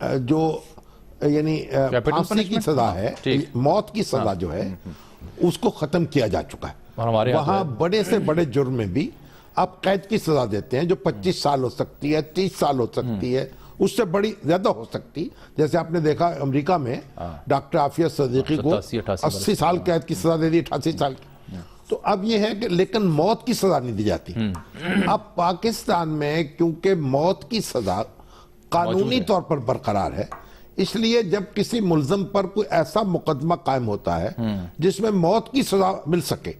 جو یعنی پھانسی کی سزا ہے، موت کی سزا جو ہے اس کو ختم کیا جا چکا ہے. وہاں بڑے سے بڑے جرم میں بھی آپ قید کی سزا دیتے ہیں جو 25 سال ہو سکتی ہے، 30 سال ہو سکتی ہے، اس سے بڑی زیادہ ہو سکتی. جیسے آپ نے دیکھا امریکہ میں ڈاکٹر عافیہ صدیقی کو 80 سال قید کی سزا دے دی، 88 سال کی. تو اب یہ ہے کہ لیکن موت کی سزا نہیں دی جاتی. اب پاکستان میں کیونکہ موت کی سزا قانونی طور پر برقرار ہے، اس لیے جب کسی ملزم پر کوئی ایسا مقدمہ قائم ہوتا ہے جس میں موت کی سزا مل سکے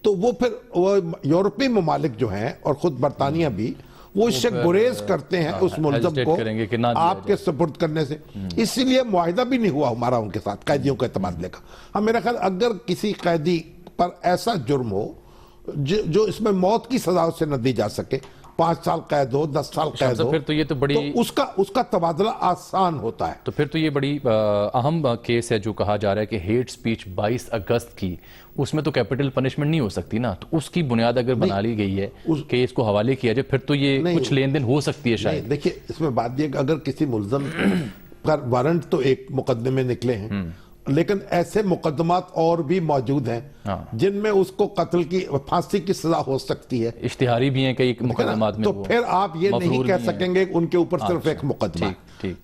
تو وہ پھر یورپی ممالک جو ہیں اور خود برطانیہ بھی وہ اس سے گریز کرتے ہیں اس ملزم کو آپ کے سپرد کرنے سے. اسی لیے معاہدہ بھی نہیں ہوا ہمارا ان کے ساتھ قیدیوں کے تبادلے کا. ہم میرا خیال اگر کسی قیدی پر ایسا جرم ہو جو اس میں موت کی سزا سے نہ دی جا سکے، 5 سال قید ہو، 10 سال قید ہو، پھر تو یہ تو بڑی اس کا تبادلہ آسان ہوتا ہے. تو پھر تو یہ بڑی اہم کیس ہے جو کہا جا رہا ہے کہ ہیٹ سپیچ 22 اگست کی، اس میں تو کیپٹل پنشمنٹ نہیں ہو سکتی نا. تو اس کی بنیاد اگر بنا لی گئی ہے کہ اس کو حوالے کیا جائے، پھر تو یہ کچھ لین دین ہو سکتی ہے شاید. دیکھیے اس میں بات یہ کہ اگر کسی ملزم پر وارنٹ تو ایک مقدمے نکلے ہیں، لیکن ایسے مقدمات اور بھی موجود ہیں جن میں اس کو قتل کی پھانسی کی سزا ہو سکتی ہے. اشتہاری بھی ہیں کئی مقدمات میں. تو پھر آپ یہ نہیں کہہ سکیں گے ان کے اوپر صرف ایک مقدمہ.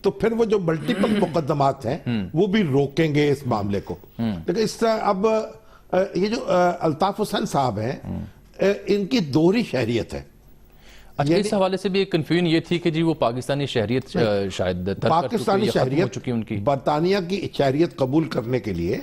تو پھر وہ جو ملٹیپل مقدمات ہیں وہ بھی روکیں گے اس معاملے کو. لیکن اس طرح اب یہ جو الطاف حسین صاحب ہیں ان کی دوہری شہریت ہے. اچھا، اس حوالے سے بھی ایک کنفیوژن یہ تھی کہ جی وہ پاکستانی شہریت شاید پاکستانی شہریت برطانیہ کی شہریت قبول کرنے کے لیے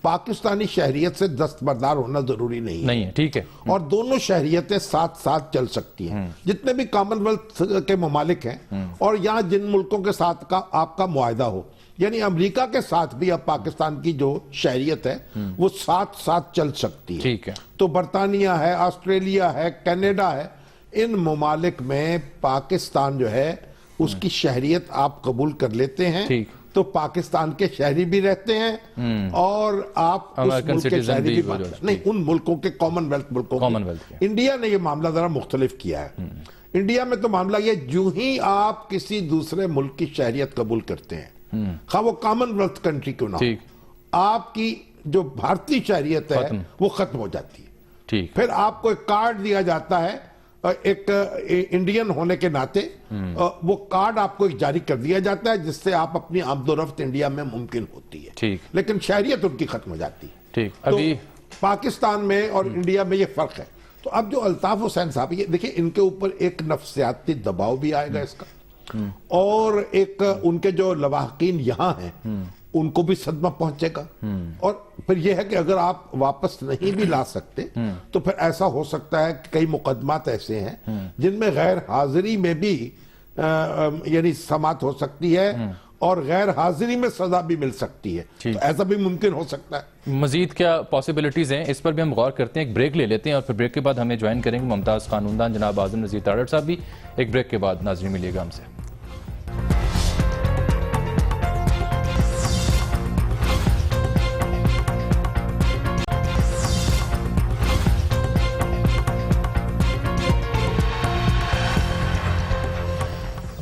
پاکستانی شہریت سے دستبردار ہونا ضروری نہیں ہے. ٹھیک ہے. اور دونوں شہریتیں ساتھ ساتھ چل سکتی ہیں جتنے بھی کامن ویلتھ کے ممالک ہیں اور یہاں جن ملکوں کے ساتھ کا آپ کا معاہدہ ہو. یعنی امریکہ کے ساتھ بھی اب پاکستان کی جو شہریت ہے وہ ساتھ ساتھ چل سکتی ہے. ٹھیک ہے. تو برطانیہ ہے، آسٹریلیا ہے، کینیڈا ہے، ان ممالک میں پاکستان جو ہے اس کی شہریت آپ قبول کر لیتے ہیں تو پاکستان کے شہری بھی رہتے ہیں اور آپ اس ملک کے شہری بھی نہیں، ان ملکوں کے کامن ویلتھ ملکوں کے. انڈیا نے یہ معاملہ ذرا مختلف کیا ہے. انڈیا میں تو معاملہ یہ جو ہی آپ کسی دوسرے ملک کی شہریت قبول کرتے ہیں، خواہ وہ کامن ویلتھ کنٹری کیوں نہ ہو، آپ کی جو بھارتی شہریت ہے وہ ختم ہو جاتی ہے. پھر آپ کو ایک کارڈ دیا جاتا ہے ایک انڈین ہونے کے ناطے، وہ کارڈ آپ کو جاری کر دیا جاتا ہے جس سے آپ اپنی آمد و رفت انڈیا میں ممکن ہوتی ہے. لیکن شہریت ان کی ختم ہو جاتی ہے. تو پاکستان میں اور انڈیا میں یہ فرق ہے. تو اب جو الطاف حسین صاحب، یہ دیکھیں ان کے اوپر ایک نفسیاتی دباؤ بھی آئے گا اس کا، اور ایک ان کے جو لواحقین یہاں ہیں ان کو بھی صدمہ پہنچے گا. اور پھر یہ ہے کہ اگر آپ واپس نہیں بھی لا سکتے تو پھر ایسا ہو سکتا ہے کہ کئی مقدمات ایسے ہیں جن میں غیر حاضری میں بھی یعنی سماعت ہو سکتی ہے اور غیر حاضری میں سزا بھی مل سکتی ہے. تو ایسا بھی ممکن ہو سکتا ہے. مزید کیا پاسبلٹیز ہیں اس پر بھی ہم غور کرتے ہیں. ایک بریک لے لیتے ہیں اور پھر بریک کے بعد ہمیں جوائن کریں گے ممتاز خانوندان جناب اعظم نذیر تاڑڑ صاحب بھی. ایک بریک کے بعد ناظرین ملیے گا ہم سے.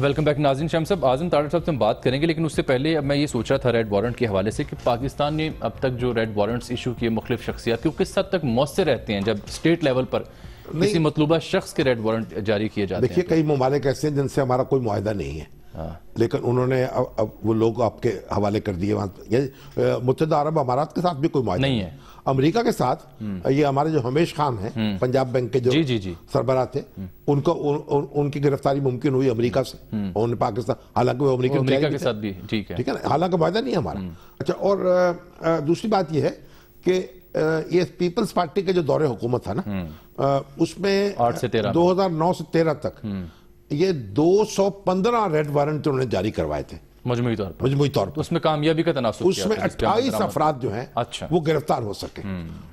ویلکم بیک ناظرین. شام صاحب، اعظم تاڑڑ صاحب سے ہم بات کریں گے، لیکن اس سے پہلے اب میں یہ سوچ رہا تھا ریڈ وارنٹ کے حوالے سے کہ پاکستان نے اب تک جو ریڈ وارنٹس ایشو کیے مختلف شخصیات کے، وہ کس حد تک مؤثر رہتے ہیں جب اسٹیٹ لیول پر کسی مطلوبہ شخص کے ریڈ وارنٹ جاری کیے جاتے ہیں؟ دیکھیے کئی ممالک ایسے ہیں جن سے ہمارا کوئی معاہدہ نہیں ہے، لیکن انہوں نے اب وہ لوگ آپ کے حوالے کر دیے. متحدہ عرب امارات کے ساتھ بھی کوئی معاہدہ نہیں ہے. امریکہ کے ساتھ یہ ہمارے جو ہمیش خان ہیں پنجاب بینک کے جو سربراہ تھے، ان کی گرفتاری ممکن ہوئی امریکہ سے، انہوں نے پاکستان، حالانکہ وہ امریکہ کے ساتھ بھی ٹھیک ہے نا، حالانکہ معاہدہ نہیں ہے ہمارا. اچھا، اور دوسری بات یہ ہے کہ یہ پیپلز پارٹی کے جو دور حکومت تھا نا، اس میں 2009 سے 13 تک یہ 215 ریڈ وارنٹ انہوں نے جاری کروائے تھے مجموعی طور پر. اس میں کامیابی کا تناسب اس میں 28 افراد جو ہیں وہ گرفتار ہو سکے.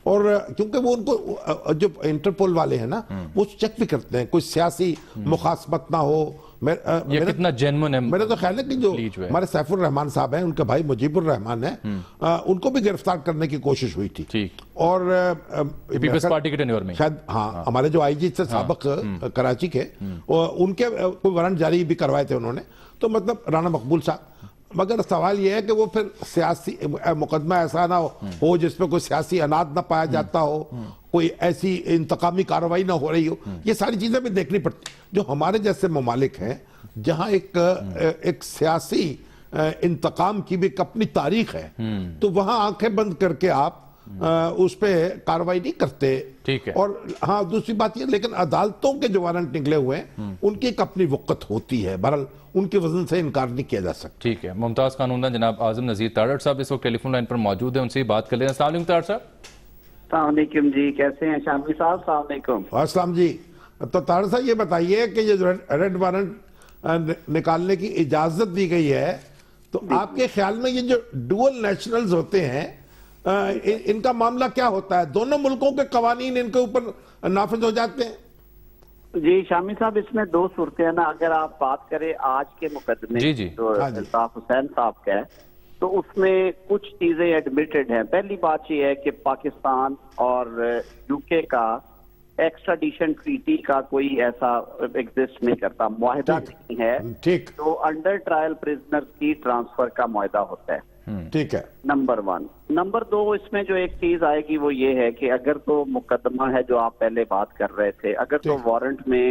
اور کیونکہ وہ ان کو جو انٹرپول والے ہیں نا وہ چیک بھی کرتے ہیں کوئی سیاسی مخاصمت نہ ہو، یہ کتنا جینون ہے؟ میرا تو خیال ہے کہ جو ہمارے سیف الرحمان صاحب ہیں ان کے بھائی مجیب الرحمان ہیں ان کو بھی گرفتار کرنے کی کوشش ہوئی تھی، اور پیپلز پارٹی کے ٹینیور میں شاید ہمارے جو آئی جی سے سابق کراچی کے ان کے کوئی وارنٹ جاری بھی کروائے تھے انہوں نے، تو مطلب رانا مقبول صاحب. مگر سوال یہ ہے کہ وہ پھر سیاسی مقدمہ ایسا نہ ہو جس پہ کوئی سیاسی اناد نہ پایا جاتا ہو، کوئی ایسی انتقامی کارروائی نہ ہو رہی ہو، یہ ساری چیزیں بھی دیکھنی پڑتی. جو ہمارے جیسے ممالک ہیں جہاں ایک سیاسی انتقام کی بھی ایک اپنی تاریخ ہے، تو وہاں آنکھیں بند کر کے آپ اس پہ کارروائی نہیں کرتے. ٹھیک ہے. اور ہاں دوسری بات یہ، لیکن عدالتوں کے جو وارنٹ نکلے ہوئے ہیں ان کی ایک اپنی وقت ہوتی ہے، بہرحال ان کے وزن سے انکار نہیں کیا جا سکتا. ٹھیک ہے. ممتاز قانوندان جناب اعظم نذیر تارڑ صاحب اس وقت ٹیلی فون لائن پر موجود ہیں، ان سے ہی بات کر لیں. السلام علیکم تارڑ صاحب. السلام علیکم جی، کیسے ہیں شامی صاحب؟ السلام علیکم. السلام جی. تو تارڑ صاحب یہ بتائیے کہ یہ ریڈ وارنٹ نکالنے کی اجازت دی گئی ہے، تو آپ کے خیال میں یہ جو ڈوئل نیشنلز ہوتے ہیں ان کا معاملہ کیا ہوتا ہے؟ دونوں ملکوں کے قوانین ان کے اوپر نافذ ہو جاتے ہیں؟ جی شامی صاحب، اس میں دو صورتیں ہیں نا. اگر آپ بات کریں آج کے مقدمے جو الطاف حسین صاحب کا ہے، تو اس میں کچھ چیزیں ایڈمیٹڈ ہیں. پہلی بات یہ ہے کہ پاکستان اور یو کے کا ایکسٹراڈیشن ٹریٹی کا کوئی ایسا ایگزسٹ نہیں کرتا، معاہدہ نہیں ہے تو انڈر ٹرائل پرزنر کی ٹرانسفر کا معاہدہ ہوتا ہے. ٹھیک ہے. نمبر 1. نمبر 2، اس میں جو ایک چیز آئے گی وہ یہ ہے کہ اگر تو مقدمہ ہے جو آپ پہلے بات کر رہے تھے، اگر تو وارنٹ میں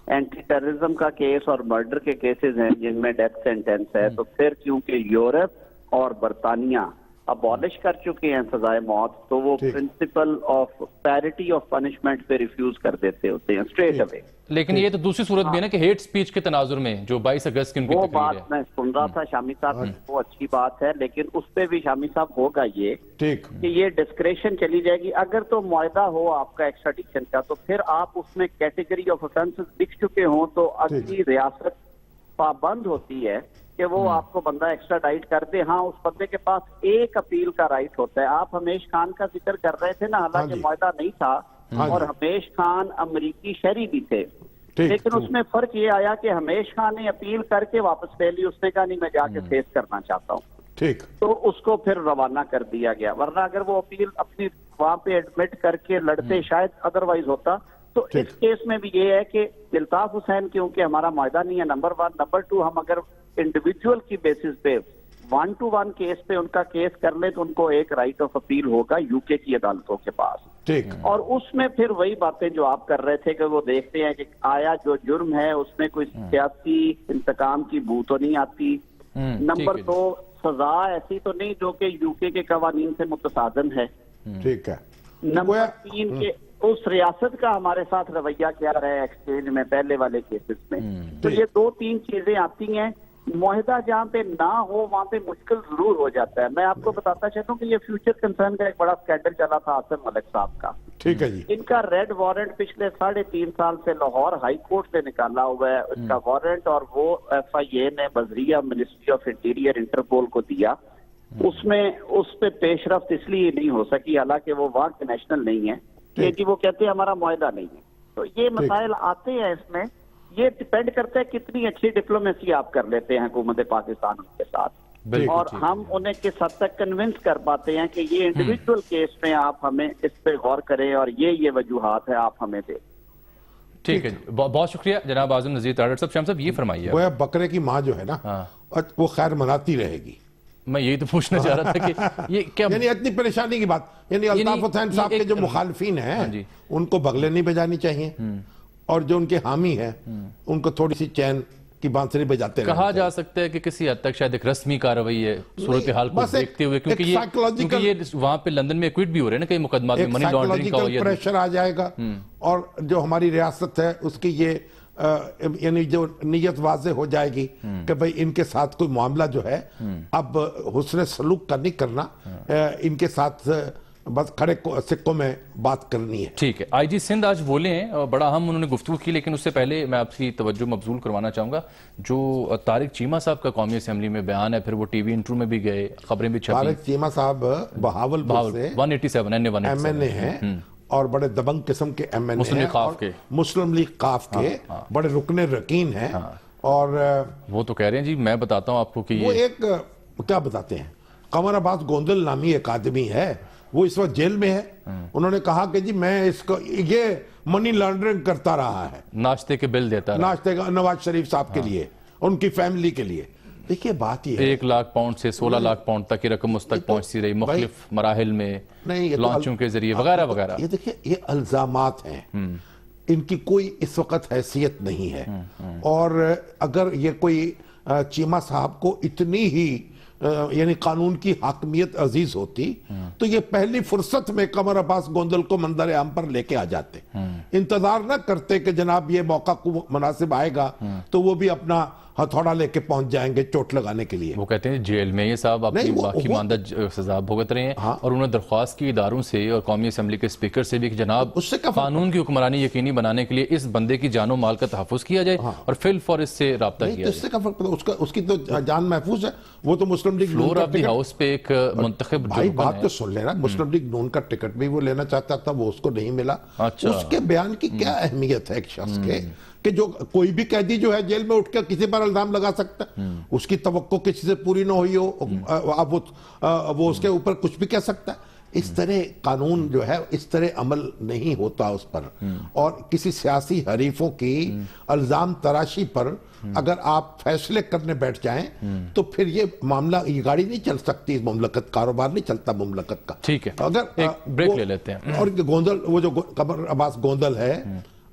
اینٹی ٹیررزم کا کیس اور مرڈر کے کیسز ہیں جن میں ڈیتھ سینٹینس ہے، تو پھر کیونکہ یورپ اور برطانیہ ابالش کر چکے ہیں سزائے موت، تو وہ principle of parity of punishment پہ ریفیوز کر دیتے ہوتے ہیں اسٹریٹ اوے. لیکن یہ تو دوسری صورت بھی ہے نا کہ ہیٹ سپیچ کے تناظر میں جو 22 اگست کی ان کی تقریر ہے، وہ بات میں سن رہا تھا شامی صاحب، وہ اچھی بات ہے، لیکن اس پہ بھی شامی صاحب ہوگا یہ کہ یہ ڈسکریشن چلی جائے گی. اگر تو معاہدہ ہو آپ کا ایکسٹراڈیشن کا، تو پھر آپ اس میں کیٹیگری آف افینسز لکھ چکے ہوں تو اگلی ریاست پابند ہوتی ہے کہ وہ آپ کو بندہ ایکسٹراڈائٹ کر دے. ہاں اس بندے کے پاس ایک اپیل کا رائٹ ہوتا ہے. آپ حمیش خان کا ذکر کر رہے تھے نا، حالانکہ معاہدہ نہیں تھا اور حمیش خان امریکی شہری بھی تھے، لیکن اس میں فرق یہ آیا کہ حمیش خان نے اپیل کر کے واپس لے لی، اس نے کہا نہیں میں جا کے فیس کرنا چاہتا ہوں، تو اس کو پھر روانہ کر دیا گیا. ورنہ اگر وہ اپیل اپنی وہاں پہ ایڈمٹ کر کے لڑتے شاید ادروائز ہوتا. تو اس کیس میں بھی یہ ہے کہ الطاف حسین کیونکہ ہمارا معاہدہ نہیں ہے، نمبر 1. نمبر 2، ہم اگر انڈیویجول کی بیسس پہ 1 to 1 کیس پہ ان کا کیس کر لیں تو ان کو ایک رائٹ آف اپیل ہوگا یو کے کی عدالتوں کے پاس. اور اس میں پھر وہی باتیں جو آپ کر رہے تھے کہ وہ دیکھتے ہیں کہ آیا جو جرم ہے اس میں کوئی سیاسی انتقام کی بو تو نہیں آتی. نمبر 2، سزا ایسی تو نہیں جو کہ یو کے قوانین سے متصادم ہے. ٹھیک ہے. نمبر 3 کہ اس ریاست کا ہمارے ساتھ رویہ کیا رہا ہے ایکسچینج میں پہلے والے کیسز میں. تو یہ 2-3 چیزیں آتی ہیں. معاہدہ جہاں پہ نہ ہو وہاں پہ مشکل ضرور ہو جاتا ہے. میں آپ کو بتاتا چاہتا ہوں کہ یہ فیوچر کنسرن کا ایک بڑا اسکینڈل چلا تھا عاصم ملک صاحب کا. ٹھیک ہے جی. ان کا ریڈ وارنٹ پچھلے 3.5 سال سے لاہور ہائی کورٹ سے نکالا ہوا ہے اس کا وارنٹ، اور وہ ایف آئی اے نے بذریعہ منسٹری آف انٹیریئر انٹرپول کو دیا. اس میں اس پہ پیش رفت اس لیے نہیں ہو سکی حالانکہ وہ وہاں کے نیشنل نہیں ہے کہ وہ کہتے ہیں ہمارا معاہدہ نہیں ہے. تو یہ مسائل آتے ہیں اس میں. یہ ڈیپینڈ کرتا ہے کتنی اچھی ڈپلومیسی آپ کر لیتے ہیں حکومت پاکستان ان کے ساتھ، اور ہم انہیں کس حد تک کنونس کر پاتے ہیں کہ یہ انڈیویجول کیس میں آپ ہمیں اس پہ غور کریں اور یہ وجوہات ہے آپ ہمیں دیں. ٹھیک ہے جی، بہت شکریہ جناب اعظم نذیر تارڑ صاحب. شام صاحب یہ فرمائیے، وہ بکرے کی ماں جو ہے نا وہ خیر مناتی رہے گی. میں یہی تو پوچھنا چاہ رہا تھا کہ یہ کیا یعنی اتنی پریشانی کی بات، یعنی الطاف حسین صاحب کے جو مخالفین ہیں ان کو بغلیں نہیں بجانی چاہیے، اور جو ان کے حامی ہیں ان کو تھوڑی سی چین کی بانسری بجاتے رہنا. کہا جا سکتا ہے کہ کسی حد تک شاید ایک رسمی کارروائی ہے صورتحال کو دیکھتے ہوئے، کیونکہ یہ وہاں پہ لندن میں ایکویٹ بھی ہو رہے ہیں نا کئی مقدمات میں، منی لانڈرنگ کا ہو، یہ پریشر آ جائے گا. اور جو ہماری ریاست ہے اس کی یہ یعنی جو نیت واضح ہو جائے گی کہ بھئی ان کے ساتھ کوئی معاملہ جو ہے اب حسن سلوک کا نہیں کرنا، ان کے ساتھ بس کھڑے سکوں میں بات کرنی ہے. ٹھیک ہے. آئی جی سندھ آج بولے ہیں، بڑا اہم انہوں نے گفتگو کی، لیکن اس سے پہلے میں آپ کی توجہ مبذول کروانا چاہوں گا جو طارق چیمہ صاحب کا قومی اسمبلی میں بیان ہے، پھر وہ ٹی وی انٹرویو میں بھی گئے، خبریں بھی چھپی. طارق چیمہ صاحب بہاولپور سے 187 ایم این اے ہیں اور بڑے دبنگ قسم کے ایم این اے ہیں، مسلم لیگ قاف کے بڑے رکن رکین ہیں، اور وہ تو کہہ رہے ہیں جی، میں بتاتا ہوں آپ کو کہ وہ ایک کیا بتاتے ہیں، قمر عباس گوندل نامی ایک آدمی ہے، وہ اس وقت جیل میں ہے. انہوں نے کہا کہ جی میں اس کو یہ منی لانڈرنگ کرتا رہا ہے، ناشتے کے بل دیتا رہا، ناشتے کا نواز شریف صاحب کے لیے، ان کی فیملی کے لیے. دیکھیے بات یہ ہے 1 لاکھ پاؤنڈ سے 16 لاکھ پاؤنڈ تک کی رقم اس تک پہنچتی رہی مختلف مراحل میں، لانچوں کے ذریعے وغیرہ وغیرہ. یہ دیکھیے یہ الزامات ہیں، ان کی کوئی اس وقت حیثیت نہیں ہے. اور اگر یہ کوئی چیمہ صاحب کو اتنی ہی یعنی قانون کی حاکمیت عزیز ہوتی تو یہ پہلی فرصت میں قمر عباس گوندل کو منظر عام پر لے کے آ جاتے، انتظار نہ کرتے کہ جناب یہ موقع کو مناسب آئے گا تو وہ بھی اپنا ہتھوڑا لے کے پہنچ جائیں گے چوٹ لگانے کے لیے. وہ کہتے ہیں جیل میں یہ صاحب اپنی باقی ماندہ سزا بھگت رہے ہیں، اور انہوں نے درخواست کی اداروں سے اور قومی اسمبلی کے اسپیکر سے بھی کہ جناب قانون کی حکمرانی یقینی بنانے کے لیے اس بندے کی جان و مال کا تحفظ کیا جائے اور فی الفور اس سے رابطہ کیا جائے. اس سے کیا فرق پڑتا، اس کی تو جان محفوظ ہے. وہ تو Muslim League floor of the house پہ ایک منتخب بھائی بات تو سن لینا، مسلم لیگ نون کا ٹکٹ بھی وہ لینا چاہتا تھا، وہ اس کو نہیں ملا. اس کے بیان کی کیا اہمیت ہے ایک شخص کے کہ جو کوئی بھی قیدی جو ہے جیل میں اٹھ کے کسی پر الزام لگا سکتا ہے، اس کی توقع کسی سے پوری نہ ہوئی ہو، اب وہ اس کے اوپر کچھ بھی کہہ سکتا ہے. اس طرح قانون جو ہے اس طرح عمل نہیں ہوتا اس پر. اور کسی سیاسی حریفوں کی الزام تراشی پر اگر آپ فیصلے کرنے بیٹھ جائیں تو پھر یہ معاملہ، یہ گاڑی نہیں چل سکتی مملکت، کاروبار نہیں چلتا مملکت کا. ٹھیک ہے، اگر ایک بریک لے لیتے ہیں. اور گوندل، وہ جو قمر عباس گوندل ہے،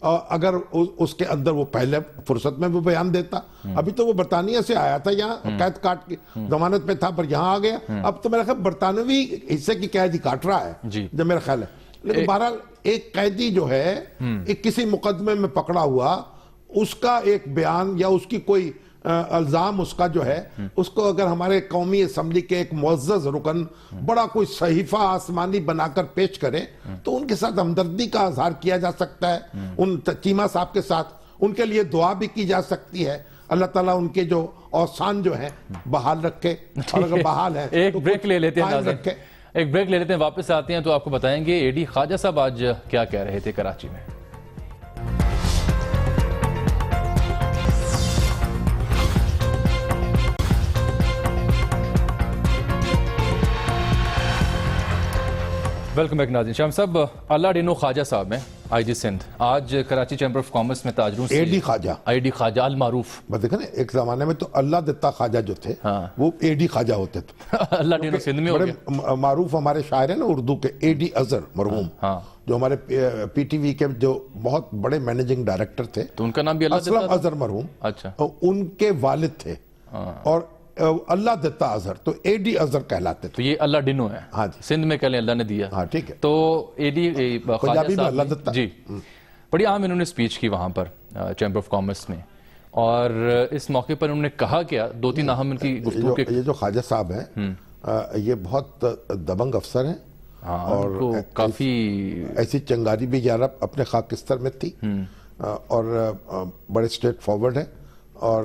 اگر اس کے اندر وہ پہلے فرصت میں وہ بیان دیتا، ابھی تو وہ برطانیہ سے آیا تھا، یہاں قید کاٹ کے ضمانت پہ تھا پر یہاں آ گیا، اب تو میرا خیال برطانوی حصے کی قید ہی کاٹ رہا ہے جو میرا خیال ہے. لیکن بہرحال ایک قیدی جو ہے ایک کسی مقدمے میں پکڑا ہوا، اس کا ایک بیان یا اس کی کوئی الزام اس کا جو ہے، اس کو اگر ہمارے قومی اسمبلی کے ایک معزز رکن بڑا کوئی صحیفہ آسمانی بنا کر پیش کرے تو ان کے ساتھ ہمدردی کا اظہار کیا جا سکتا ہے، ان چیمہ صاحب کے ساتھ ان کے لیے دعا بھی کی جا سکتی ہے. اللہ تعالیٰ ان کے جو اوسان جو ہیں بحال رکھے، اور اگر بحال ہے ایک بریک لے لیتے ہیں، ایک بریک لے لیتے ہیں، واپس آتے ہیں تو آپ کو بتائیں گے اے ڈی خواجہ صاحب آج کیا کہہ رہے تھے کراچی میں. ویلکم بیک ناظرین. شام صاحب، اللہ ڈینو خواجہ صاحب ہیں آئی جی سندھ، آج کراچی چیمبر آف کامرس میں تاجروں سے اے ڈی خواجہ المعروف، دیکھیں نا ایک زمانے میں تو اللہ دیتا خواجہ جو تھے وہ اے ڈی خواجہ ہوتے تھے. اللہ ڈینو سندھ میں ہو گیا. معروف ہمارے شاعر ہیں نا اردو کے، اے ڈی اظہر مرحوم، جو ہمارے پی ٹی وی کے جو بہت بڑے مینیجنگ ڈائریکٹر تھے، تو ان کا نام بھی اسلم اظہر مرحوم. اچھا، ان کے والد تھے اور اللہ دیتا اظہر، تو اے ڈی اظہر کہلاتے تھے. تو یہ اللہ ڈینو ہے. ہاں جی، سندھ میں کہلیں اللہ نے دیا. ہاں ٹھیک ہے. تو اے ڈی پنجابی میں اللہ دیتا. جی، بڑی عام انہوں نے سپیچ کی وہاں پر چیمبر آف کامرس میں، اور اس موقع پر انہوں نے کہا کیا، 2-3 اہم ان کی گفتگو کے. یہ جو خواجہ صاحب ہیں یہ بہت دبنگ افسر ہیں، اور کافی ایسی چنگاری بھی یارب اپنے خاکستر میں تھی، اور بڑے اسٹریٹ فارورڈ ہیں اور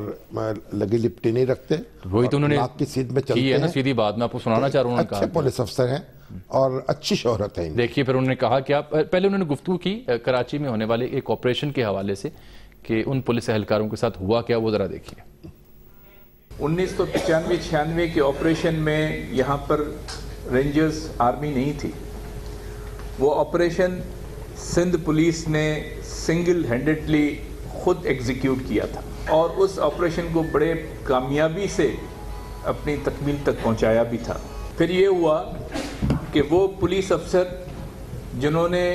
لگی لپٹی نہیں رکھتے. وہی تو انہوں نے کی سیدھ میں چلتے کی ہے نا، سیدھی بات میں آپ کو سنانا چاہ رہا ہوں. اچھے پولیس افسر ہیں اور اچھی شہرت ہے. دیکھیے پھر انہوں نے کہا کہ پہلے انہوں نے گفتگو کی کراچی میں ہونے والے ایک آپریشن کے حوالے سے کہ ان پولیس اہلکاروں کے ساتھ ہوا کیا، وہ ذرا دیکھیے. 1995-96 کے آپریشن میں یہاں پر رینجرز آرمی نہیں تھی. وہ آپریشن سندھ پولیس نے سنگل ہینڈڈلی خود ایگزیکیوٹ کیا تھا، اور اس آپریشن کو بڑے کامیابی سے اپنی تکمیل تک پہنچایا بھی تھا. پھر یہ ہوا کہ وہ پولیس افسر جنہوں نے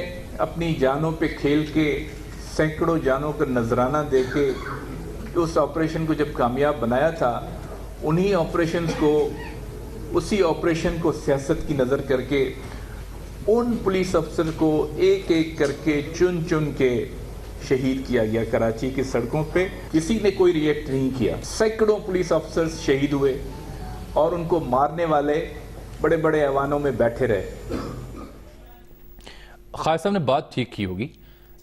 اپنی جانوں پہ کھیل کے سینکڑوں جانوں کا نذرانہ دے کے اس آپریشن کو جب کامیاب بنایا تھا، اسی آپریشن کو سیاست کی نظر کر کے ان پولیس افسر کو ایک ایک کر کے چن کے شہید کیا گیا. کراچی کی سڑکوں پہ کسی نے کوئی ریئیکٹ نہیں کیا. سینکڑوں پولیس افسر شہید ہوئے اور ان کو مارنے والے بڑے بڑے ایوانوں میں بیٹھے رہے. خواجہ صاحب نے بات ٹھیک کی ہوگی،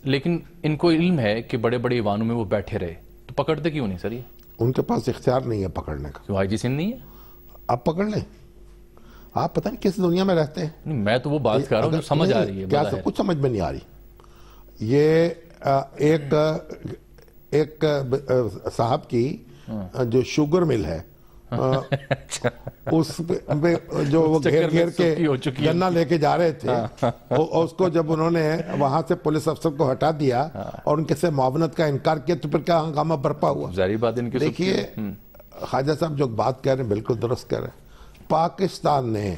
لیکن ان کو علم ہے کہ بڑے بڑے ایوانوں میں وہ بیٹھے رہے، تو پکڑتے کیوں نہیں سر؟ یہ ان کے پاس اختیار نہیں ہے پکڑنے کا. کیوں آئی جی سندھ نہیں ہے؟ آپ پکڑ لیں. آپ پتہ نہیں کس دنیا میں رہتے ہیں. میں تو وہ بات کر رہا ہوں جو سمجھ آ رہی ہے. کیا سب کچھ سمجھ میں نہیں آ رہی. یہ ایک صاحب کی جو شوگر مل ہے اس پہ جو وہ گھیر گھیر کے گنا لے کے جا رہے تھے، اس کو جب انہوں نے وہاں سے پولیس افسر کو ہٹا دیا اور ان کے سے معاونت کا انکار کیا تو پھر کیا ہنگامہ برپا ہوا. دیکھیے خواجہ صاحب جو بات کہہ رہے ہیں بالکل درست کہہ رہے ہیں. پاکستان نے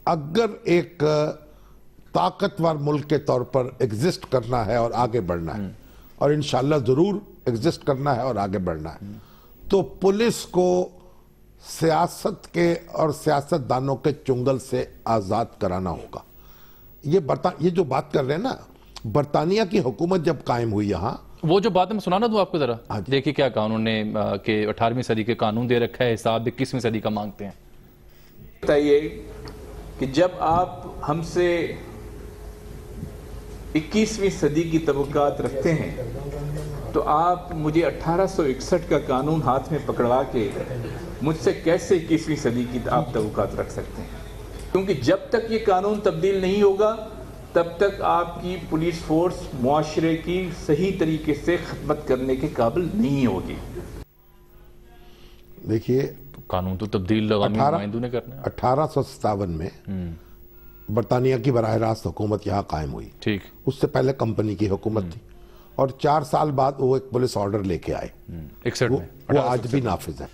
اگر ایک طاقتور ملک کے طور پر ایگزسٹ کرنا ہے اور آگے بڑھنا ہے، اور انشاءاللہ ضرور ایگزسٹ کرنا ہے اور آگے بڑھنا ہے، تو پولیس کو سیاست کے اور سیاست دانوں کے چنگل سے آزاد کرانا ہوگا. یہ جو بات کر رہے ہیں نا، برطانیہ کی حکومت جب قائم ہوئی یہاں، وہ جو بات میں سنانا دوں آپ کو ذرا، دیکھیں کیا قانون نے کہ 18ویں صدی کے قانون دے رکھا ہے، حساب 21ویں صدی کا مانگتے ہیں. بتائیے کہ جب آپ ہم سے 21ویں صدی کی توقعات رکھتے ہیں تو آپ مجھے 1861 کا قانون ہاتھ میں پکڑوا کے مجھ سے کیسے 21ویں صدی کی آپ توقعات رکھ سکتے ہیں؟ کیونکہ جب تک یہ قانون تبدیل نہیں ہوگا تب تک آپ کی پولیس فورس معاشرے کی صحیح طریقے سے خدمت کرنے کے قابل نہیں ہوگی. دیکھیے قانون تو تبدیل عوامی نمائندوں نے کرنا ہے. 1857 میں برطانیہ کی براہ راست حکومت یہاں قائم ہوئی. ٹھیک. اس سے پہلے کمپنی کی حکومت تھی، اور 4 سال بعد وہ ایک پولیس آرڈر لے کے آئے. 61 میں وہ آج بھی نافذ ہے.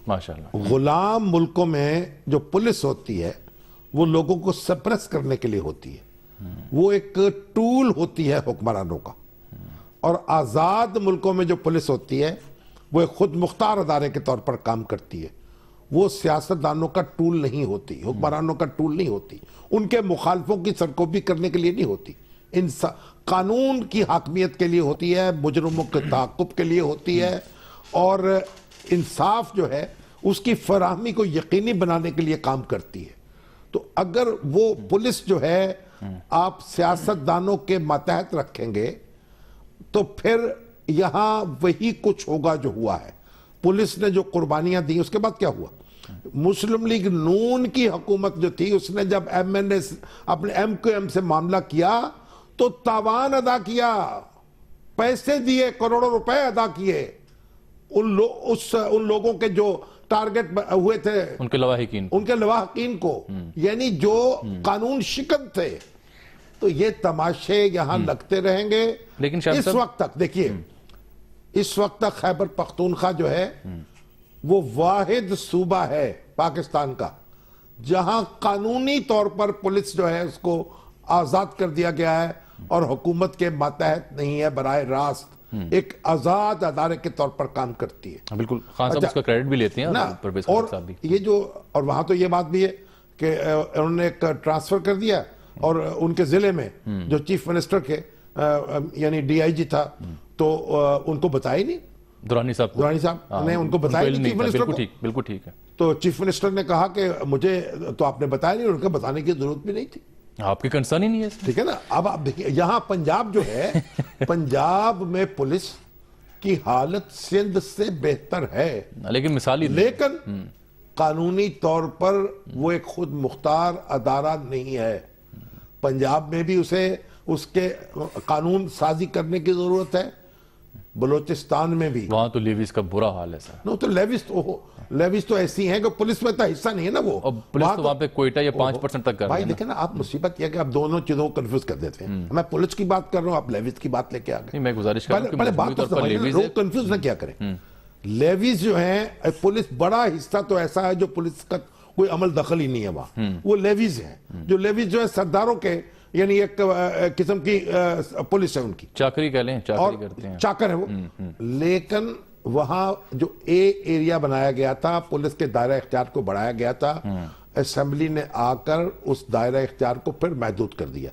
ماشاءاللہ. غلام ملکوں میں جو پولیس ہوتی ہے وہ لوگوں کو سپریس کرنے کے لیے ہوتی ہے، وہ ایک ٹول ہوتی ہے حکمرانوں کا. اور آزاد ملکوں میں جو پولیس ہوتی ہے وہ ایک خود مختار ادارے کے طور پر کام کرتی ہے. وہ سیاست دانوں کا ٹول نہیں ہوتی، حکمرانوں کا ٹول نہیں ہوتی، ان کے مخالفوں کی سرکوبی کرنے کے لیے نہیں ہوتی. قانون کی حاکمیت کے لیے ہوتی ہے، مجرموں کے تعاقب کے لیے ہوتی ہے، اور انصاف جو ہے اس کی فراہمی کو یقینی بنانے کے لیے کام کرتی ہے. تو اگر وہ پولیس جو ہے آپ سیاست دانوں کے ماتحت رکھیں گے تو پھر یہاں وہی کچھ ہوگا جو ہوا ہے. پولیس نے جو قربانیاں دی اس کے بعد کیا ہوا؟ مسلم لیگ نون کی حکومت جو تھی اس نے جب اپنے MQM سے معاملہ کیا تو تاوان ادا کیا، پیسے دیے، کروڑوں روپے ادا کیے ان لوگوں کے جو ٹارگٹ ہوئے تھے، ان کے لواحقین کو، یعنی جو قانون شکن تھے. تو یہ تماشے یہاں لگتے رہیں گے لیکن اس وقت تک. دیکھیے اس وقت تک خیبر پختونخوا جو ہے وہ واحد صوبہ ہے پاکستان کا جہاں قانونی طور پر پولیس جو ہے اس کو آزاد کر دیا گیا ہے اور حکومت کے ماتحت نہیں ہے، براہ راست ایک آزاد ادارے کے طور پر کام کرتی ہے. بالکل. خان صاحب اس کا کریڈٹ بھی لیتے ہیں. اور وہاں تو یہ بات بھی ہے کہ انہوں نے ایک ٹرانسفر کر دیا، اور ان کے ضلع میں جو چیف منسٹر کے یعنی DIG تھا تو ان کو بتایا ہی نہیں. درانی صاحب نے ان کو بتایا نہیں چیف منسٹر کو. بالکل ٹھیک ہے. تو چیف منسٹر نے کہا کہ مجھے تو آپ نے بتایا نہیں، ان کو بتانے کی ضرورت بھی نہیں تھی. آپ کی کنسرن ہی نہیں ہے. ٹھیک ہے نا. اب آپ دیکھیں یہاں پنجاب جو ہے، پنجاب میں پولیس کی حالت سندھ سے بہتر ہے، لیکن مثالی لیکن قانونی طور پر وہ ایک خود مختار ادارہ نہیں ہے. پنجاب میں بھی اسے اس کے قانون سازی کرنے کی ضرورت ہے، بلوچستان میں بھی. وہاں تو لیویز کا برا حال ہے سر. تو لیویز تو ایسی ہیں کہ پولیس میں تو حصہ نہیں ہے نا. وہ پولیس تو وہاں پہ کوئٹہ یا 5% تک کر رہے ہیں. بھائی دیکھیں نا، آپ مصیبت یہ کہ آپ دونوں چیزوں کو کنفیوز کر دیتے ہیں. میں پولیس کی بات کر رہا ہوں، آپ لیویز کی بات لے کے آ گئے. میں گزارش کر رہا ہوں کہ بات تو سمجھیں، لوگ کنفیوز نہ کیا کریں. لیویز جو ہیں، پولیس بڑا حصہ تو ایسا ہے جو پولیس کا کوئی عمل دخل ہی نہیں ہے وہاں. وہ لیویز ہیں جو لیویز جو ہے سرداروں کے، یعنی ایک قسم کی پولیس ہے ان کی، چاکری کہہ لیں، چاکری کرتے ہیں، چاکر ہے وہ. لیکن وہاں جو ایریا بنایا گیا تھا، پولیس کے دائرہ اختیار کو بڑھایا گیا تھا، اسمبلی نے آ کر اس دائرہ اختیار کو پھر محدود کر دیا.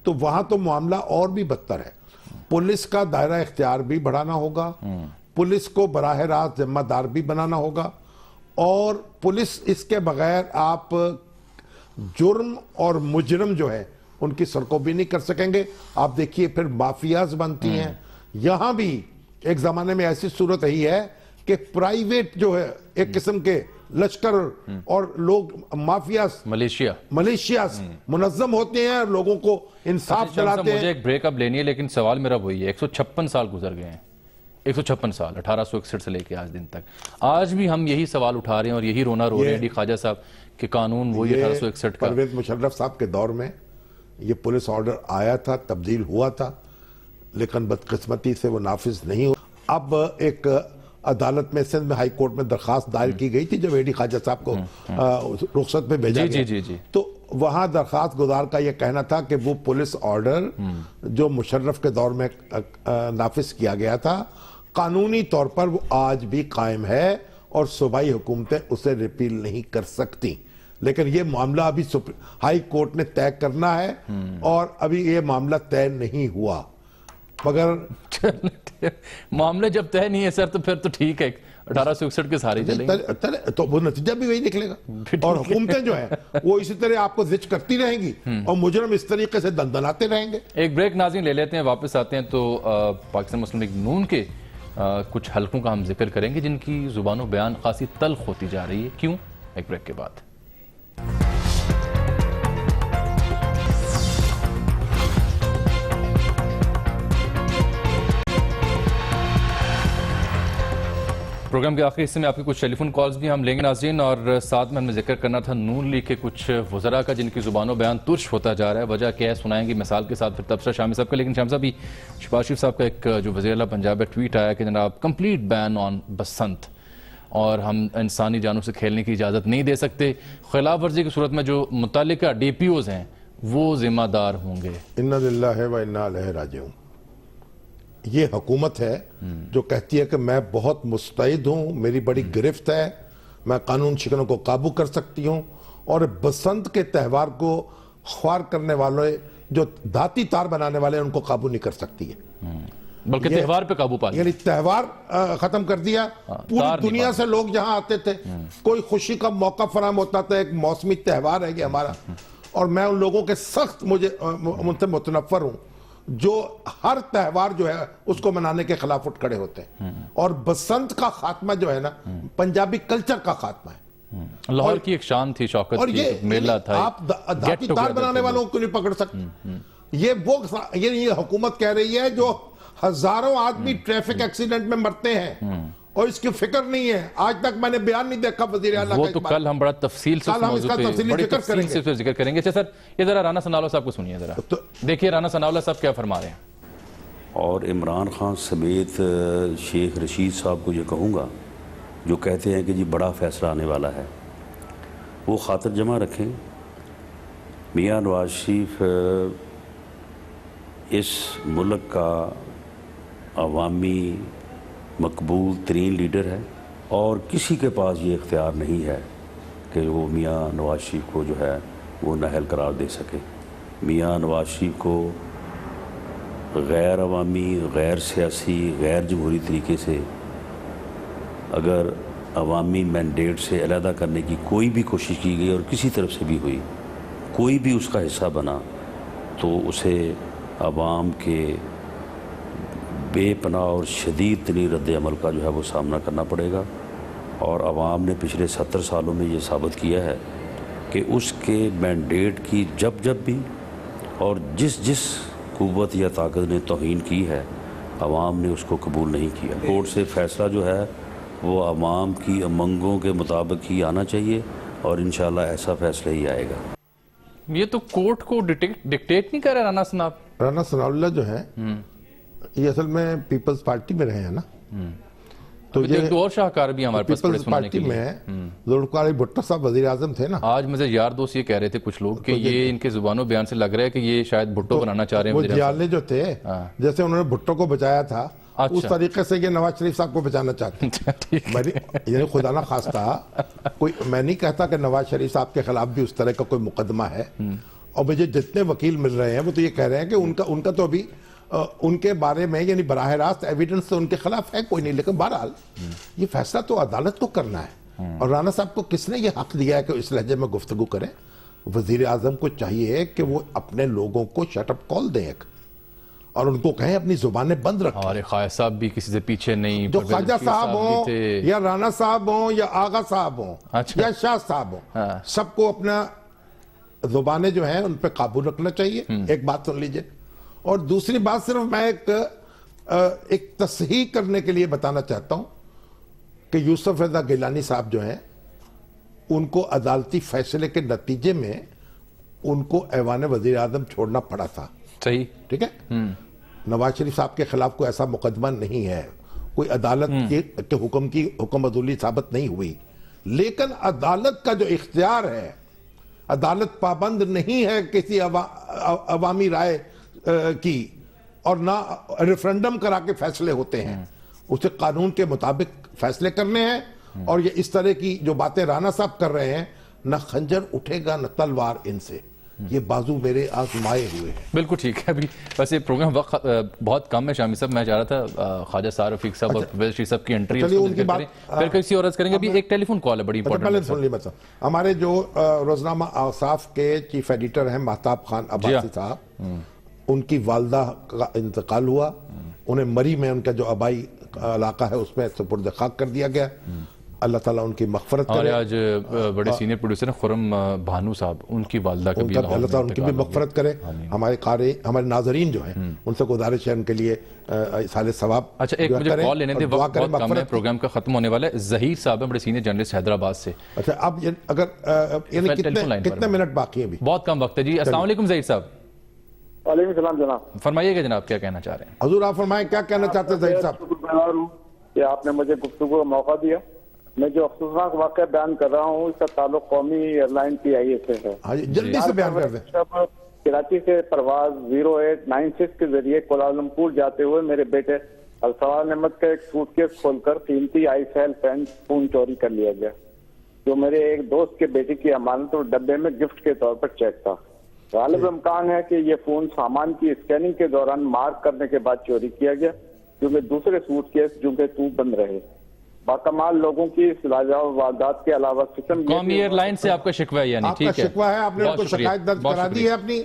تو وہاں تو معاملہ اور بھی بدتر ہے. پولیس کا دائرہ اختیار بھی بڑھانا ہوگا، پولیس کو براہ راست ذمہ دار بھی بنانا ہوگا، اور پولیس اس کے بغیر آپ جرم اور مجرم جو ہے ان کی سرکوبی نہیں کر سکیں گے. آپ دیکھیے پھر مافیاز بنتی ہیں. یہاں بھی ایک زمانے میں ایسی صورت رہی ہے کہ پرائیویٹ جو ہے ایک قسم کے لشکر اور لوگ مافیاز ملیشیاز منظم ہوتے ہیں، لوگوں کو انصاف دلاتے ہیں. مجھے ایک بریک اپ لینی ہے، لیکن سوال میرا وہی ہے، 156 سال گزر گئے ہیں. 156 سال 1861 سے لے کے آج دن تک آج بھی ہم یہی سوال اٹھا رہے ہیں اور یہی رونا رو رہے ہیں خواجہ صاحب کہ قانون وہی 1861 کا. پرویز مشرف صاحب کے دور میں یہ پولیس آرڈر آیا تھا, تبدیل ہوا تھا, لیکن بدقسمتی سے وہ نافذ نہیں ہوا. اب ایک عدالت میں سندھ میں ہائی کورٹ میں درخواست دائر کی گئی تھی جب اے ڈی خواجہ صاحب کو رخصت پہ بھیجا گیا, تو وہاں درخواست گزار کا یہ کہنا تھا کہ وہ پولیس آرڈر جو مشرف کے دور میں نافذ کیا گیا تھا قانونی طور پر وہ آج بھی قائم ہے اور صوبائی حکومتیں اسے ریپیل نہیں کر سکتی. لیکن یہ معاملہ ابھی ہائی کورٹ نے طے کرنا ہے اور ابھی یہ معاملہ طے نہیں ہوا. مگر معاملے جب طے نہیں ہے سر تو پھر تو ٹھیک ہے 1861 کے سارے چلیں گے تو وہ نتیجہ بھی وہی نکلے گا, اور حکومتیں جو ہیں وہ اسی طرح آپ کو زچ کرتی رہیں گی اور مجرم اس طریقے سے دندناتے رہیں گے. ایک بریک ناظرین لے لیتے ہیں, واپس آتے ہیں تو پاکستان مسلم لیگ نون کے کچھ حلقوں کا ہم ذکر کریں گے جن کی زبان و بیان خاصی تلخ ہوتی جا رہی ہے. کیوں؟ ایک بریک کے بعد. پروگرام کے آخری حصے میں آپ کے کچھ ٹیلی فون کالز بھی ہم لیں گے ناظرین, اور ساتھ میں ہمیں ذکر کرنا تھا نون لیگ کے کچھ وزراء کا جن کی زبان و بیان ترش ہوتا جا رہا ہے. وجہ کیا ہے سنائیں گے مثال کے ساتھ, پھر تبصرہ شامی صاحب کا. لیکن شامی صاحب, شہباز شریف صاحب کا ایک جو وزیر اعلیٰ پنجاب ہے ٹویٹ آیا کہ جناب کمپلیٹ بین آن بسنت, اور ہم انسانی جانوں سے کھیلنے کی اجازت نہیں دے سکتے. خلاف ورزی کی صورت میں جو متعلقہ ڈی پی اوز ہیں وہ ذمہ دار ہوں گے. انا للہ و انا الیہ راجعون. یہ حکومت ہے جو کہتی ہے کہ میں بہت مستعد ہوں, میری بڑی گرفت ہے, میں قانون شکنوں کو قابو کر سکتی ہوں, اور بسنت کے تہوار کو خوار کرنے والے جو دھاتی تار بنانے والے ان کو قابو نہیں کر سکتی ہے. بلکہ تہوار پہ قابو پا لیا, یعنی تہوار ختم کر دیا. پوری دنیا سے لوگ جہاں آتے تھے, کوئی خوشی کا موقع فراہم ہوتا تھا, ایک موسمی تہوار ہے یہ ہمارا, اور میں ان لوگوں کے سخت ان سے متنفر ہوں جو ہر تہوار جو ہے اس کو منانے کے خلاف اٹھ کھڑے ہوتے ہیں. اور بسنت کا خاتمہ جو ہے نا پنجابی کلچر کا خاتمہ ہے. لاہور کی ایک شان تھی, شوکت کی میلہ تھا. آپ دھاتی تار بنانے والوں کو نہیں پکڑ سکتے. یہ حکومت کہہ رہی ہے جو ہزاروں آدمی ٹریفک ایکسیڈنٹ میں مرتے ہیں اور اس کی فکر نہیں ہے. آج تک میں نے بیان نہیں دیکھا وزیر اعلیٰ کا. وہ تو کل ہم بڑا تفصیل سے ذکر کریں گے. سر یہ ذرا رانا ثناءاللہ صاحب کو سنیے ذرا, دیکھیے رانا ثناءاللہ صاحب کیا فرما رہے ہیں. اور عمران خان سمیت شیخ رشید صاحب کو یہ کہوں گا جو کہتے ہیں کہ جی بڑا فیصلہ آنے والا ہے, وہ خاطر جمع رکھیں. میاں نواز شریف اس ملک کا عوامی مقبول ترین لیڈر ہے, اور کسی کے پاس یہ اختیار نہیں ہے کہ وہ میاں نواز شریف کو جو ہے وہ نااہل قرار دے سکے. میاں نواز شریف کو غیر عوامی, غیر سیاسی, غیر جمہوری طریقے سے اگر عوامی مینڈیٹ سے علیحدہ کرنے کی کوئی بھی کوشش کی گئی اور کسی طرف سے بھی ہوئی, کوئی بھی اس کا حصہ بنا, تو اسے عوام کے بے پناہ اور شدید ترین رد عمل کا جو ہے وہ سامنا کرنا پڑے گا. اور عوام نے پچھلے 70 سالوں میں یہ ثابت کیا ہے کہ اس کے مینڈیٹ کی جب بھی اور جس قوت یا طاقت نے توہین کی ہے, عوام نے اس کو قبول نہیں کیا. کورٹ سے فیصلہ جو ہے وہ عوام کی امنگوں کے مطابق ہی آنا چاہیے, اور انشاءاللہ ایسا فیصلہ ہی آئے گا. یہ تو کورٹ کو ڈکٹیٹ نہیں کر رہا رانا ثناءاللہ. رانا ثناءاللہ جو ہے یہ اصل میں پیپلز پارٹی میں رہے ہیں نا, تو ایک اور شاہکار بھی ہمارے پاس پیپلز پارٹی میں ذوالفقار علی بھٹو صاحب وزیر اعظم تھے نا. آج مجھے یار دوست یہ کہہ رہے تھے کچھ لوگ کہ یہ ان کے زبان و بیان سے لگ رہا ہے کہ یہ شاید بھٹو بنانا چاہ رہے ہیں. وہ جیالے جو تھے جیسے انہوں نے بھٹو کو بچایا تھا اس طریقے سے یہ نواز شریف صاحب کو بچانا چاہتے ہیں. یعنی خدا نہ خواستہ میں نہیں کہتا کہ نواز شریف صاحب کے خلاف بھی اس طرح کا کوئی مقدمہ ہے, اور مجھے جتنے وکیل مل رہے ہیں وہ تو یہ کہہ رہے ہیں کہ ان کا تو ابھی ان کے بارے میں یعنی براہ راست ایویڈنس تو ان کے خلاف ہے کوئی نہیں, لیکن بہرحال یہ فیصلہ تو عدالت کو کرنا ہے. اور رانا صاحب کو کس نے یہ حق دیا ہے کہ اس لہجے میں گفتگو کریں؟ وزیر اعظم کو چاہیے کہ وہ اپنے لوگوں کو شٹ اپ کال دیں اور ان کو کہیں اپنی زبانیں بند رکھیں. اور خواجہ صاحب بھی کسی سے پیچھے نہیں, جو خواجہ صاحب ہوں یا رانا صاحب ہوں یا آغا صاحب ہوں یا شاہ صاحب ہوں, سب کو اپنا زبانیں جو ہیں ان پہ قابو رکھنا چاہیے. ایک بات سن لیجئے. اور دوسری بات صرف میں ایک ایک تصحیح کرنے کے لیے بتانا چاہتا ہوں کہ یوسف رضا گیلانی صاحب جو ہیں ان کو عدالتی فیصلے کے نتیجے میں ان کو ایوان وزیر اعظم چھوڑنا پڑا تھا. صحیح. ٹھیک ہے. نواز شریف صاحب کے خلاف کوئی ایسا مقدمہ نہیں ہے, کوئی عدالت کے حکم کی حکم عدولی ثابت نہیں ہوئی, لیکن عدالت کا جو اختیار ہے, عدالت پابند نہیں ہے کسی عوامی رائے کی, اور نہ ریفرنڈم کرا کے فیصلے ہوتے ہیں, اسے قانون کے مطابق فیصلے کرنے ہیں. اور یہ اس طرح کی جو باتیں رانا صاحب کر رہے ہیں, نہ خنجر اٹھے گا نہ تلوار ان سے, یہ بازو میرے آزمائے ہوئے ہیں. بالکل ٹھیک ہے. ابھی ویسے پروگرام وقت بہت کم ہے شامی صاحب, میں چاہ رہا تھا خواجہ سار رفیق صاحب اور پروفیسر شریف صاحب کی انٹری پھر کسی اور عرض کریں گے. ابھی ایک ٹیلی فون کال ہے بڑی امپورٹنٹ. پہلے سن لی بس, ہمارے جو روزنامہ اوصاف کے چیف ایڈیٹر ہیں مہتاب خان عباسی صاحب, ان کی والدہ کا انتقال ہوا, انہیں مری میں ان کا جو آبائی علاقہ ہے اس میں سپرد خاک کر دیا گیا. اللہ تعالیٰ ان کی مغفرت کرے. آج بڑے سینئر پروڈیوسر خرم بھانو صاحب, ان کی والدہ کا بھی اللہ تعالیٰ ان کی بھی مغفرت کرے. ہمارے قاری, ہمارے ناظرین جو ہیں ان سے گزارش ہے ان کے لیے سال ثواب. اچھا ایک مجھے کال لینے دیں, وقت بہت کم ہے, پروگرام کا ختم ہونے والا ہے. ظہیر صاحب ہیں, بڑے سینئر جرنلسٹ حیدرآباد سے. اچھا اب اگر کتنے منٹ باقی ہیں ابھی؟ بہت کم وقت ہے جی. السلام علیکم ظہیر صاحب. وعلیکم السلام جناب. فرمائیے گا جناب, کیا کہنا چاہ رہے ہیں؟ حضور آپ فرمائیں, کیا کہنا چاہتے ہیں ظہیر صاحب؟ شکرگزار ہوں کہ آپ نے مجھے گفتگو کا موقع دیا. میں جو افسوسناک واقعہ بیان کر رہا ہوں اس کا تعلق قومی ایئر لائن PIA سے ہے. جلدی سے بیان کر دیں. کراچی سے پرواز 0896 کے ذریعے کوالالمپور جاتے ہوئے میرے بیٹے السوار احمد کا ایک سوٹ کیس کھول کر قیمتی آئی سیل پین فون چوری کر لیا گیا, جو میرے ایک دوست کے بیٹے کی امانت اور ڈبے میں گفٹ کے طور پر چیک تھا. غالب امکان ہے کہ یہ فون سامان کی اسکیننگ کے دوران مارک کرنے کے بعد چوری کیا گیا, کیونکہ دوسرے سوٹ کیس جو کہ بند رہے. باکمال لوگوں کی لاجواب واردات کے علاوہ قومی ایئر لائن سے آپ کا شکوہ ہے, یعنی ٹھیک ہے, آپ کا شکوہ ہے, آپ نے ان کو شکایت درج کرا دی ہے اپنی.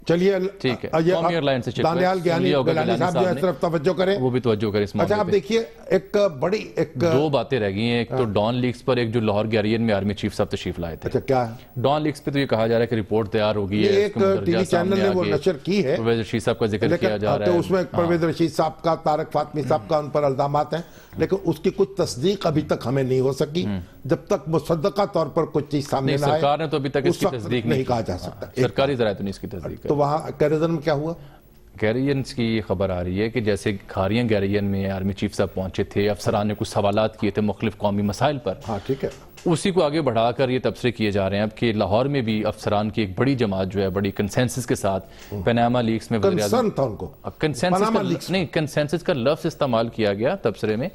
چلیے ٹھیک ہے, قومی ایئر لائن سے شکوہ دانیال گیلانی صاحب جو اس طرف توجہ کریں, وہ بھی توجہ کریں اس معاملے پہ. اچھا آپ دیکھیے, ایک بڑی دو باتیں رہ گئی ہیں. ایک تو ڈان لیکس پر, ایک جو لاہور گیریئن میں آرمی چیف صاحب تشریف لائے تھے. اچھا کیا ہے ڈان لیکس پہ؟ تو یہ کہا جا رہا ہے کہ رپورٹ تیار ہو گئی ہے, ایک ٹی وی چینل نے وہ نشر کی ہے, پروفیسر شریف صاحب کا ذکر کیا جا رہا ہے. تو اس میں پرویز رشید صاحب کا, طارق فاطمی صاحب کا ان پر الزامات ہیں, لیکن اس کی کچھ تصدیق ابھی تک ہمیں نہیں ہو سکی. جب تک مصدقہ طور پر کچھ چیز سامنے نہ آئے, سرکار نے تو ابھی تک اس کی تصدیق نہیں کہا جا سکتا. سرکاری ذرائع تو نہیں اس کی تصدیق. تو وہاں کیریزن میں کیا ہوا؟ گیریئنس کی یہ خبر آ رہی ہے کہ جیسے کھاریاں گیریئن میں آرمی چیف صاحب پہنچے تھے, افسران نے کچھ سوالات کیے تھے مختلف قومی مسائل پر, ہاں ٹھیک ہے, اسی کو آگے بڑھا کر یہ تبصرے کیے جا رہے ہیں اب کہ لاہور میں بھی افسران کی ایک بڑی جماعت جو ہے بڑی کنسنسس کے ساتھ پاناما لیکس میں کنسرن تھا ان کو, کنسنسس کا لفظ استعمال کیا گیا تبصرے میں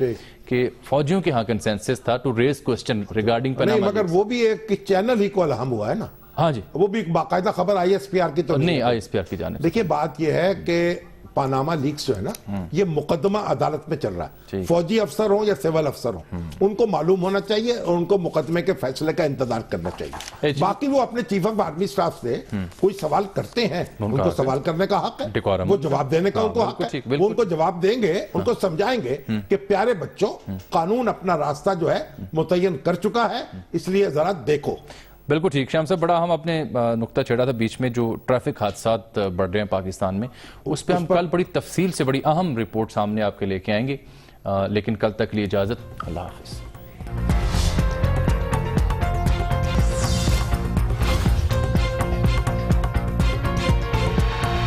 کہ فوجیوں کے ہاں کنسنسس تھا to raise question regarding Panama. مگر وہ بھی ایک چینل ہی کو الہام ہوا ہے نا. ہاں جی, وہ بھی باقاعدہ خبر ISPR کی تو نہیں, ISPR کی جانب. دیکھیے بات یہ ہے کہ پاناما لیکس جو ہے نا, یہ مقدمہ عدالت میں چل رہا ہے. فوجی افسر ہوں یا سول افسر ہوں, ان کو معلوم ہونا چاہیے اور ان کو مقدمے کے فیصلے کا انتظار کرنا چاہیے. باقی وہ اپنے چیف آف آرمی اسٹاف سے کوئی سوال کرتے ہیں, ان کو سوال کرنے کا حق ہے, وہ جواب دینے کا ان کو حق ہے. وہ ان کو جواب دیں گے, ان کو سمجھائیں گے کہ پیارے بچوں, قانون اپنا راستہ جو ہے متعین کر چکا ہے, اس لیے ذرا دیکھو. بالکل ٹھیک. شام صاحب, بڑا ہم اپنے نقطہ چھیڑا تھا بیچ میں, جو ٹریفک حادثات بڑھ رہے ہیں پاکستان میں, اس پہ ہم کل بڑی تفصیل سے بڑی اہم رپورٹ سامنے آپ کے لے کے آئیں گے, لیکن کل تک لیے اجازت. اللہ حافظ.